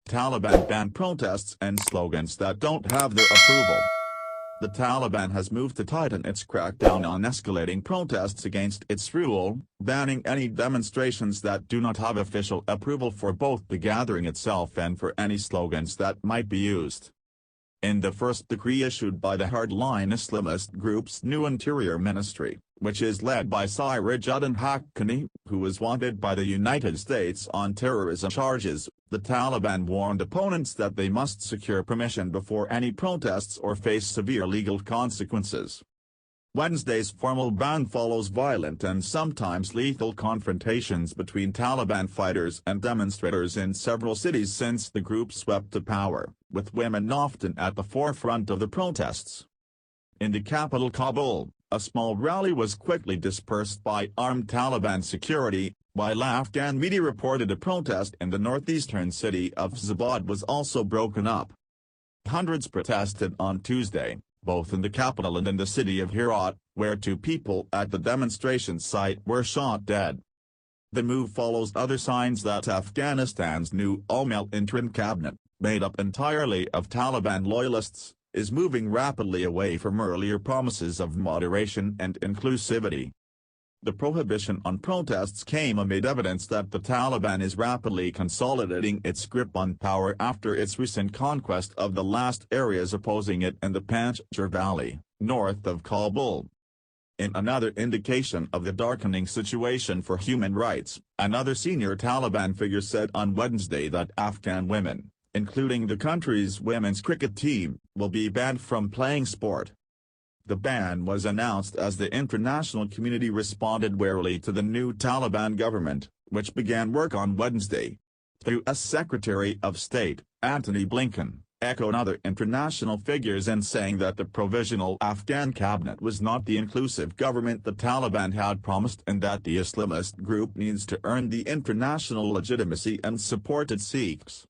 Taliban ban protests and slogans that don't have their approval. The Taliban has moved to tighten its crackdown on escalating protests against its rule, banning any demonstrations that do not have official approval for both the gathering itself and for any slogans that might be used. In the first decree issued by the hardline Islamist group's new Interior Ministry, which is led by Sirajuddin Haqqani, who was wanted by the United States on terrorism charges, the Taliban warned opponents that they must secure permission before any protests or face severe legal consequences. Wednesday's formal ban follows violent and sometimes lethal confrontations between Taliban fighters and demonstrators in several cities since the group swept to power, with women often at the forefront of the protests. In the capital Kabul, a small rally was quickly dispersed by armed Taliban security, while Afghan media reported a protest in the northeastern city of Zabad was also broken up. Hundreds protested on Tuesday, both in the capital and in the city of Herat, where 2 people at the demonstration site were shot dead. The move follows other signs that Afghanistan's new Al interim cabinet, made up entirely of Taliban loyalists, is moving rapidly away from earlier promises of moderation and inclusivity. The prohibition on protests came amid evidence that the Taliban is rapidly consolidating its grip on power after its recent conquest of the last areas opposing it in the Panjshir Valley, north of Kabul. In another indication of the darkening situation for human rights, another senior Taliban figure said on Wednesday that Afghan women, including the country's women's cricket team, will be banned from playing sport. The ban was announced as the international community responded warily to the new Taliban government, which began work on Wednesday. The U.S. Secretary of State, Antony Blinken, echoed other international figures in saying that the provisional Afghan cabinet was not the inclusive government the Taliban had promised and that the Islamist group needs to earn the international legitimacy and support it seeks.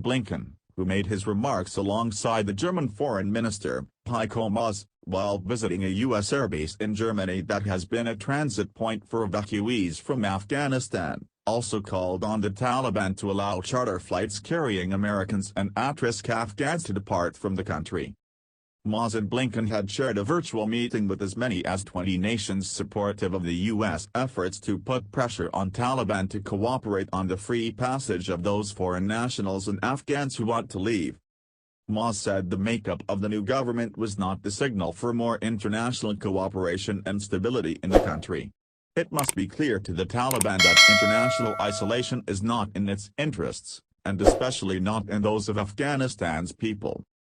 Blinken, who made his remarks alongside the German Foreign Minister, Heiko Maas, while visiting a U.S. airbase in Germany that has been a transit point for evacuees from Afghanistan, also called on the Taliban to allow charter flights carrying Americans and at-risk Afghans to depart from the country. Maas and Blinken had shared a virtual meeting with as many as 20 nations supportive of the U.S. efforts to put pressure on Taliban to cooperate on the free passage of those foreign nationals and Afghans who want to leave. Maas said the makeup of the new government was not the signal for more international cooperation and stability in the country. It must be clear to the Taliban that international isolation is not in its interests, and especially not in those of Afghanistan's people.